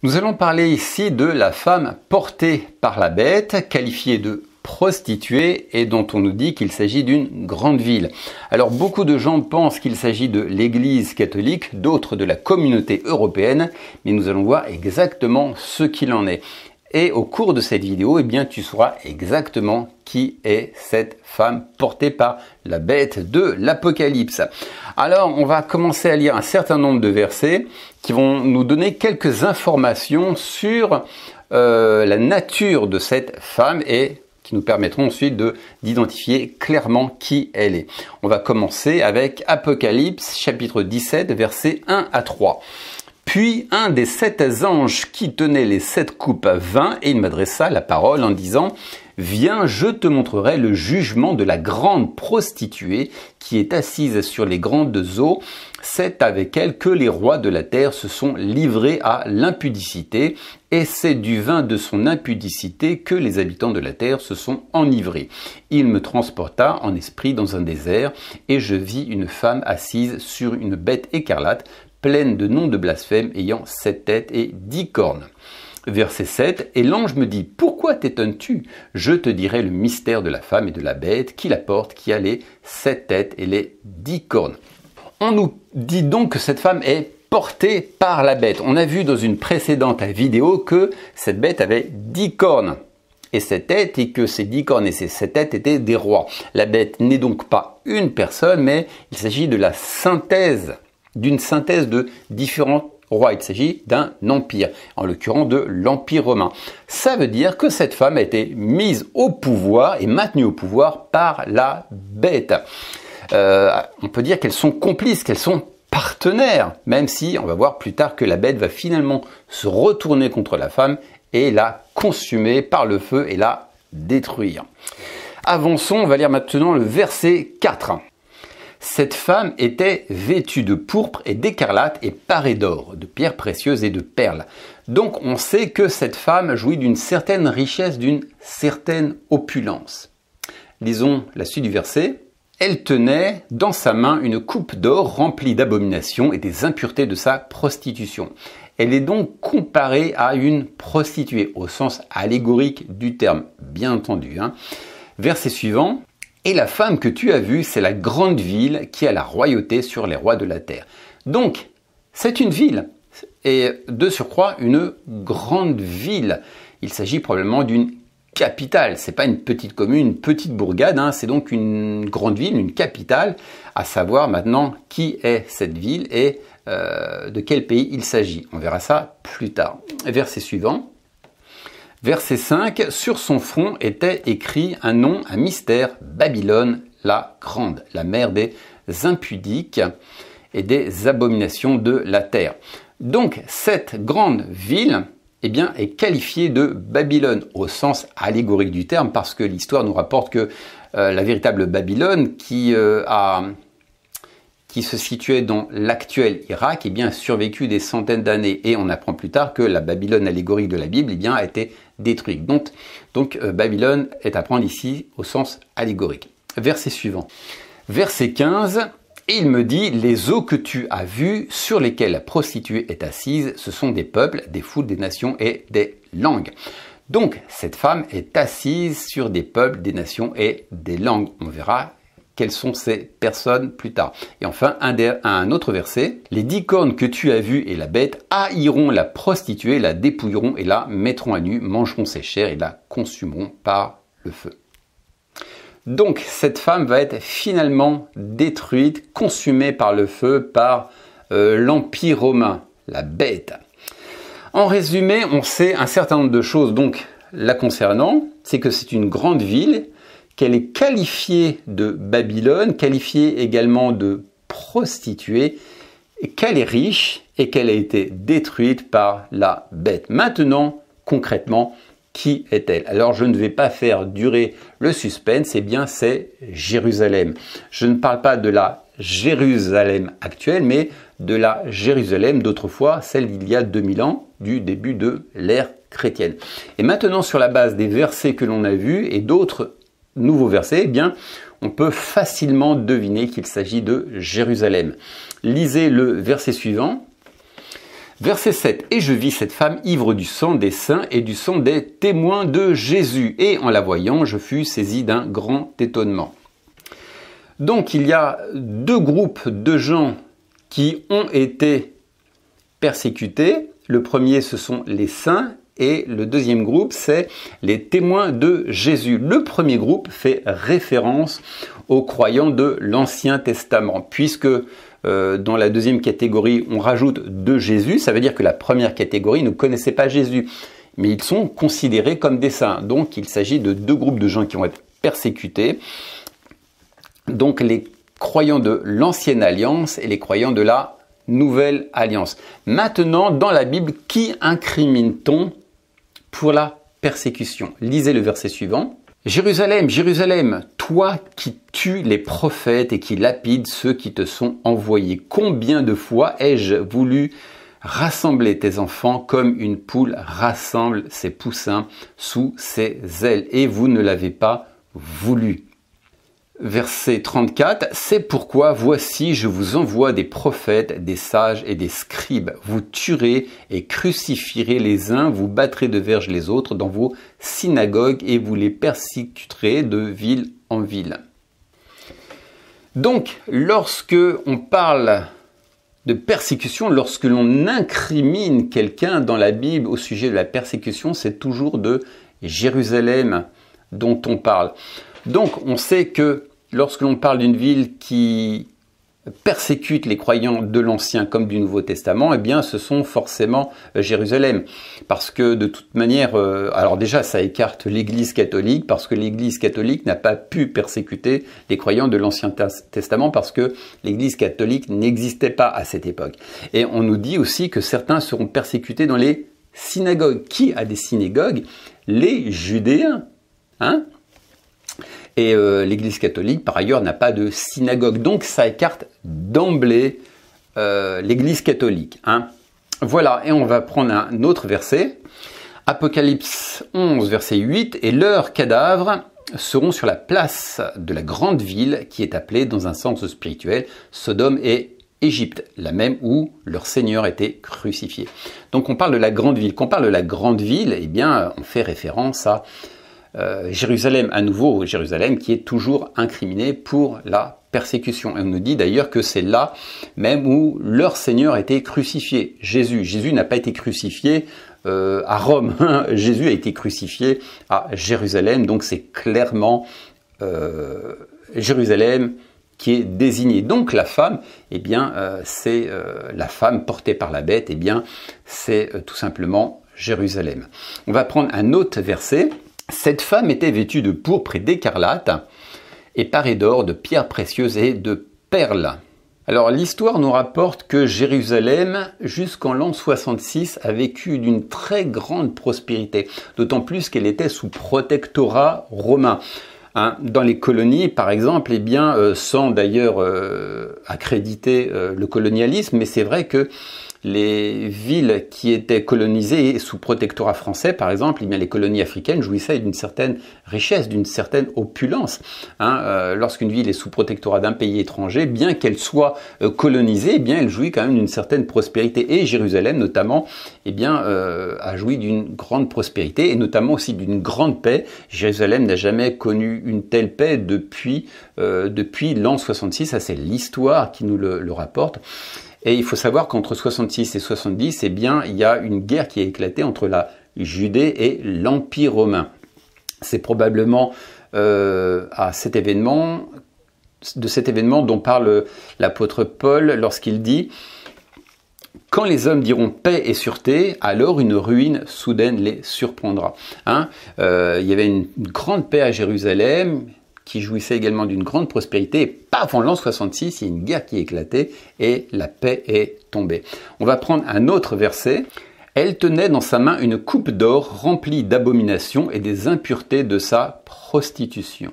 Nous allons parler ici de la femme portée par la bête, qualifiée de prostituée et dont on nous dit qu'il s'agit d'une grande ville. Alors beaucoup de gens pensent qu'il s'agit de l'Église catholique, d'autres de la communauté européenne, mais nous allons voir exactement ce qu'il en est. Et au cours de cette vidéo, eh bien, tu sauras exactement qui est cette femme portée par la bête de l'Apocalypse. Alors, on va commencer à lire un certain nombre de versets qui vont nous donner quelques informations sur la nature de cette femme et qui nous permettront ensuite d'identifier clairement qui elle est. On va commencer avec Apocalypse, chapitre 17, versets 1 à 3. Puis un des 7 anges qui tenait les 7 coupes vint et il m'adressa la parole en disant « Viens, je te montrerai le jugement de la grande prostituée qui est assise sur les grandes eaux. C'est avec elle que les rois de la terre se sont livrés à l'impudicité et c'est du vin de son impudicité que les habitants de la terre se sont enivrés. Il me transporta en esprit dans un désert et je vis une femme assise sur une bête écarlate pleine de noms de blasphème, ayant 7 têtes et 10 cornes. » Verset 7, « Et l'ange me dit, pourquoi t'étonnes-tu? Je te dirai le mystère de la femme et de la bête qui la porte, qui a les 7 têtes et les 10 cornes. » On nous dit donc que cette femme est portée par la bête. On a vu dans une précédente vidéo que cette bête avait 10 cornes et 7 têtes et que ces 10 cornes et ces 7 têtes étaient des rois. La bête n'est donc pas une personne, mais il s'agit de la synthèse d'une synthèse de différents rois. Il s'agit d'un empire, en l'occurrence de l'Empire romain. Ça veut dire que cette femme a été mise au pouvoir et maintenue au pouvoir par la bête. On peut dire qu'elles sont complices, qu'elles sont partenaires, même si on va voir plus tard que la bête va finalement se retourner contre la femme et la consumer par le feu et la détruire. Avançons, on va lire maintenant le verset 4. Cette femme était vêtue de pourpre et d'écarlate et parée d'or, de pierres précieuses et de perles. Donc on sait que cette femme jouit d'une certaine richesse, d'une certaine opulence. Lisons la suite du verset. Elle tenait dans sa main une coupe d'or remplie d'abominations et des impuretés de sa prostitution. Elle est donc comparée à une prostituée, au sens allégorique du terme, bien entendu. Verset suivant. Et la femme que tu as vue, c'est la grande ville qui a la royauté sur les rois de la terre. Donc, c'est une ville, et de surcroît, une grande ville. Il s'agit probablement d'une capitale. C'est pas une petite commune, une petite bourgade, c'est donc une grande ville, une capitale, à savoir maintenant qui est cette ville et de quel pays il s'agit. On verra ça plus tard. Verset suivant. Verset 5, sur son front était écrit un nom, un mystère, Babylone la grande, la mère des impudiques et des abominations de la terre. Donc cette grande ville est qualifiée de Babylone au sens allégorique du terme parce que l'histoire nous rapporte que la véritable Babylone qui se situait dans l'actuel Irak, a survécu des centaines d'années. Et on apprend plus tard que la Babylone allégorique de la Bible, a été détruite. Donc Babylone est à prendre ici au sens allégorique. Verset suivant. Verset 15. Et il me dit, les eaux que tu as vues, sur lesquelles la prostituée est assise, ce sont des peuples, des foules, des nations et des langues. Donc cette femme est assise sur des peuples, des nations et des langues. On verra quelles sont ces personnes plus tard. Et enfin, un autre verset. Les 10 cornes que tu as vues et la bête haïront la prostituée, la dépouilleront et la mettront à nu, mangeront ses chairs et la consumeront par le feu. Donc, cette femme va être finalement détruite, consumée par le feu, par l'Empire romain, la bête. En résumé, on sait un certain nombre de choses donc la concernant. C'est que c'est une grande ville, qu'elle est qualifiée de Babylone, qualifiée également de prostituée, qu'elle est riche et qu'elle a été détruite par la bête. Maintenant, concrètement, qui est-elle? Alors, je ne vais pas faire durer le suspense, c'est Jérusalem. Je ne parle pas de la Jérusalem actuelle, mais de la Jérusalem d'autrefois, celle d'il y a 2000 ans, du début de l'ère chrétienne. Et maintenant, sur la base des versets que l'on a vus et d'autres nouveaux versets, on peut facilement deviner qu'il s'agit de Jérusalem. Lisez le verset suivant. Verset 7. Et je vis cette femme ivre du sang des saints et du sang des témoins de Jésus. Et en la voyant, je fus saisi d'un grand étonnement. Donc il y a deux groupes de gens qui ont été persécutés. Le premier, ce sont les saints. Et le deuxième groupe, c'est les témoins de Jésus. Le premier groupe fait référence aux croyants de l'Ancien Testament, puisque dans la deuxième catégorie, on rajoute de Jésus. Ça veut dire que la première catégorie ne connaissait pas Jésus, mais ils sont considérés comme des saints. Donc il s'agit de deux groupes de gens qui vont être persécutés. Donc les croyants de l'Ancienne Alliance et les croyants de la Nouvelle Alliance. Maintenant, dans la Bible, qui incrimine-t-on pour la persécution? Lisez le verset suivant. Jérusalem, Jérusalem, toi qui tues les prophètes et qui lapides ceux qui te sont envoyés, combien de fois ai-je voulu rassembler tes enfants comme une poule rassemble ses poussins sous ses ailes, et vous ne l'avez pas voulu. Verset 34, c'est pourquoi voici je vous envoie des prophètes, des sages et des scribes. Vous tuerez et crucifierez les uns, vous battrez de verge les autres dans vos synagogues et vous les persécuterez de ville en ville. Donc, lorsque on parle de persécution, lorsque l'on incrimine quelqu'un dans la Bible au sujet de la persécution, c'est toujours de Jérusalem dont on parle. Donc, on sait que lorsque l'on parle d'une ville qui persécute les croyants de l'Ancien comme du Nouveau Testament, eh bien, ce sont forcément Jérusalem. Parce que de toute manière, alors déjà, ça écarte l'Église catholique, parce que l'Église catholique n'a pas pu persécuter les croyants de l'Ancien Testament, parce que l'Église catholique n'existait pas à cette époque. Et on nous dit aussi que certains seront persécutés dans les synagogues. Qui a des synagogues? Les Judéens. Et l'Église catholique, par ailleurs, n'a pas de synagogue. Donc, ça écarte d'emblée l'Église catholique. Voilà, et on va prendre un autre verset. Apocalypse 11, verset 8. « Et leurs cadavres seront sur la place de la grande ville qui est appelée, dans un sens spirituel, Sodome et Égypte, la même où leur Seigneur était crucifié. » Donc, on parle de la grande ville. Quand on parle de la grande ville, eh bien, on fait référence à Jérusalem, à nouveau Jérusalem, qui est toujours incriminé pour la persécution. Et on nous dit d'ailleurs que c'est là même où leur Seigneur a été crucifié. Jésus n'a pas été crucifié à Rome. Jésus a été crucifié à Jérusalem. Donc c'est clairement Jérusalem qui est désignée. Donc la femme, eh bien, c'est la femme portée par la bête. Eh bien, c'est tout simplement Jérusalem. On va prendre un autre verset. Cette femme était vêtue de pourpre et d'écarlate et parée d'or, de pierres précieuses et de perles. Alors l'histoire nous rapporte que Jérusalem, jusqu'en l'an 66, a vécu d'une très grande prospérité, d'autant plus qu'elle était sous protectorat romain. Dans les colonies, par exemple, eh bien, sans d'ailleurs accréditer le colonialisme, mais c'est vrai que les villes qui étaient colonisées sous protectorat français, par exemple, eh bien, les colonies africaines jouissaient d'une certaine richesse, d'une certaine opulence. Lorsqu'une ville est sous protectorat d'un pays étranger, bien qu'elle soit colonisée, eh bien, elle jouit quand même d'une certaine prospérité. Et Jérusalem, notamment, eh bien, a joui d'une grande prospérité et notamment aussi d'une grande paix. Jérusalem n'a jamais connu une telle paix depuis l'an 66. Ça, c'est l'histoire qui nous le rapporte. Et il faut savoir qu'entre 66 et 70, eh bien, il y a une guerre qui a éclaté entre la Judée et l'Empire romain. C'est probablement de cet événement dont parle l'apôtre Paul lorsqu'il dit « Quand les hommes diront paix et sûreté, alors une ruine soudaine les surprendra. » Il y avait une grande paix à Jérusalem, qui jouissait également d'une grande prospérité. Et paf, en l'an 66, il y a une guerre qui a éclaté et la paix est tombée. On va prendre un autre verset. « Elle tenait dans sa main une coupe d'or remplie d'abominations et des impuretés de sa prostitution. »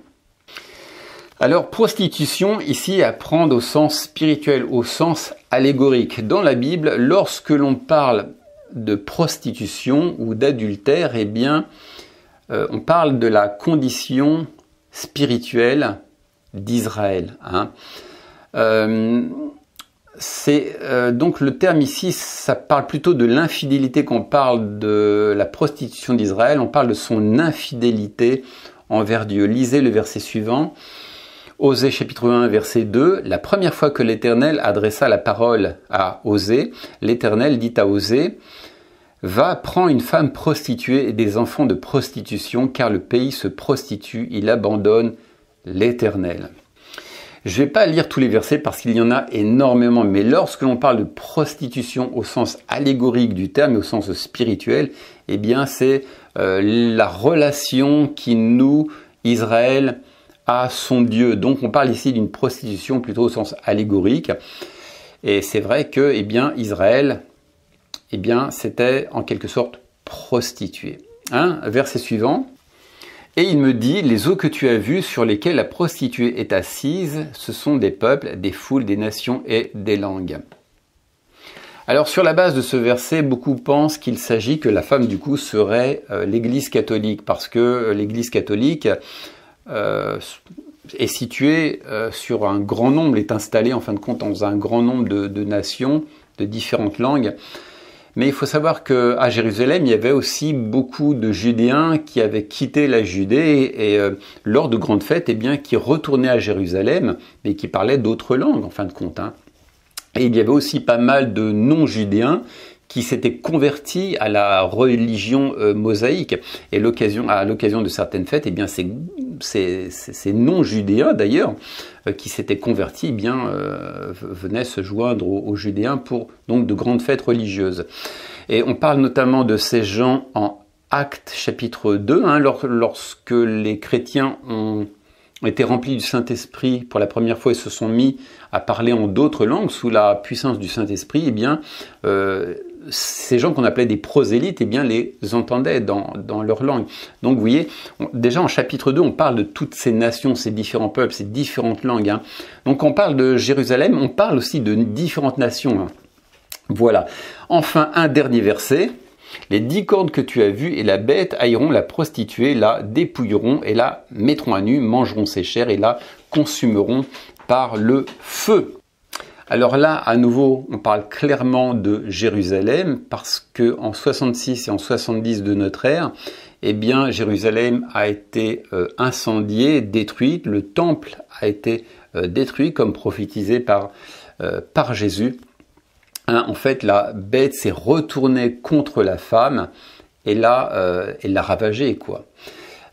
Alors, prostitution, ici, à prendre au sens spirituel, au sens allégorique. Dans la Bible, lorsque l'on parle de prostitution ou d'adultère, eh bien, on parle de la condition spirituelle d'Israël. donc le terme ici, ça parle plutôt de l'infidélité. Quand on parle de la prostitution d'Israël, on parle de son infidélité envers Dieu. Lisez le verset suivant. Osée chapitre 1 verset 2, la première fois que l'Éternel adressa la parole à Osée, l'Éternel dit à Osée, « Va, prends une femme prostituée et des enfants de prostitution, car le pays se prostitue, il abandonne l'Éternel. » Je ne vais pas lire tous les versets parce qu'il y en a énormément, mais lorsque l'on parle de prostitution au sens allégorique du terme et au sens spirituel, eh bien c'est la relation qui noue Israël à son Dieu. Donc on parle ici d'une prostitution plutôt au sens allégorique. Et c'est vrai que Israël, c'était en quelque sorte prostitué. Verset suivant. Et il me dit, les eaux que tu as vues sur lesquelles la prostituée est assise, ce sont des peuples, des foules, des nations et des langues. Alors sur la base de ce verset, beaucoup pensent qu'il s'agit que la femme du coup serait l'Église catholique, parce que l'Église catholique est située sur un grand nombre, est installée en fin de compte dans un grand nombre de nations, de différentes langues. Mais il faut savoir qu'à Jérusalem, il y avait aussi beaucoup de Judéens qui avaient quitté la Judée et lors de grandes fêtes, qui retournaient à Jérusalem, mais qui parlaient d'autres langues en fin de compte. Et il y avait aussi pas mal de non-Judéens qui s'étaient convertis à la religion mosaïque. Et à l'occasion de certaines fêtes, ces non-Judéens d'ailleurs, qui s'étaient convertis, venaient se joindre aux Judéens pour donc de grandes fêtes religieuses. Et on parle notamment de ces gens en Actes chapitre 2, lorsque les chrétiens ont été remplis du Saint-Esprit pour la première fois et se sont mis à parler en d'autres langues sous la puissance du Saint-Esprit, ces gens qu'on appelait des prosélytes, les entendaient dans leur langue. Donc vous voyez, déjà en chapitre 2, on parle de toutes ces nations, ces différents peuples, ces différentes langues. Donc on parle de Jérusalem, on parle aussi de différentes nations. Voilà. Enfin, un dernier verset. Les 10 cornes que tu as vues et la bête haïront la prostituée, la dépouilleront et la mettront à nu, mangeront ses chairs et la consumeront par le feu. Alors là, à nouveau, on parle clairement de Jérusalem parce que en 66 et en 70 de notre ère, Jérusalem a été incendiée, détruite, le temple a été détruit comme prophétisé par Jésus. En fait, la bête s'est retournée contre la femme et l'a ravagée, quoi.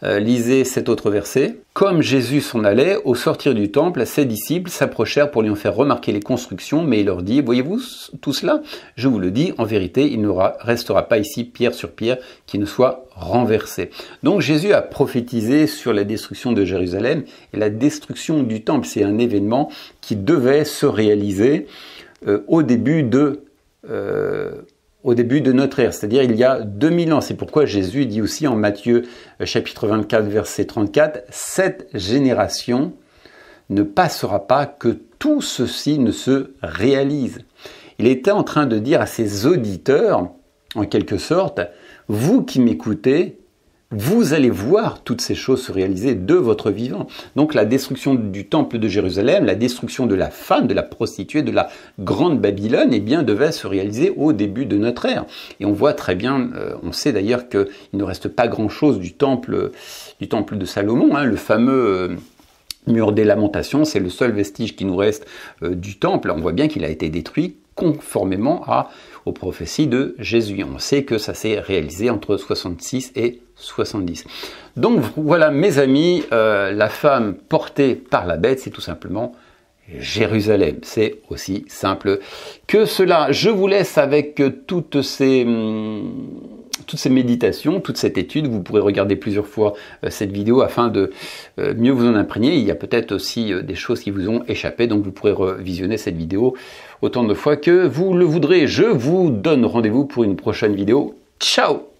Lisez cet autre verset. Comme Jésus s'en allait, au sortir du temple, ses disciples s'approchèrent pour lui en faire remarquer les constructions, mais il leur dit, voyez-vous tout cela? Je vous le dis, en vérité, il ne restera pas ici pierre sur pierre qui ne soit renversée. Donc Jésus a prophétisé sur la destruction de Jérusalem et la destruction du temple. C'est un événement qui devait se réaliser au début de notre ère, c'est-à-dire il y a 2000 ans. C'est pourquoi Jésus dit aussi en Matthieu chapitre 24 verset 34, « Cette génération ne passera pas que tout ceci ne se réalise. » Il était en train de dire à ses auditeurs, en quelque sorte, « Vous qui m'écoutez, vous allez voir toutes ces choses se réaliser de votre vivant. » Donc la destruction du temple de Jérusalem, la destruction de la femme, de la prostituée, de la grande Babylone, devait se réaliser au début de notre ère. Et on voit très bien, on sait d'ailleurs qu'il ne reste pas grand-chose du temple de Salomon, le fameux mur des lamentations, c'est le seul vestige qui nous reste du temple. On voit bien qu'il a été détruit conformément aux prophéties de Jésus. On sait que ça s'est réalisé entre 66 et 70. Donc voilà mes amis, la femme portée par la bête, c'est tout simplement Jérusalem. C'est aussi simple que cela. Je vous laisse avec toutes ces méditations, toute cette étude. Vous pourrez regarder plusieurs fois cette vidéo afin de mieux vous en imprégner. Il y a peut-être aussi des choses qui vous ont échappé, donc vous pourrez revisionner cette vidéo autant de fois que vous le voudrez. Je vous donne rendez-vous pour une prochaine vidéo. Ciao!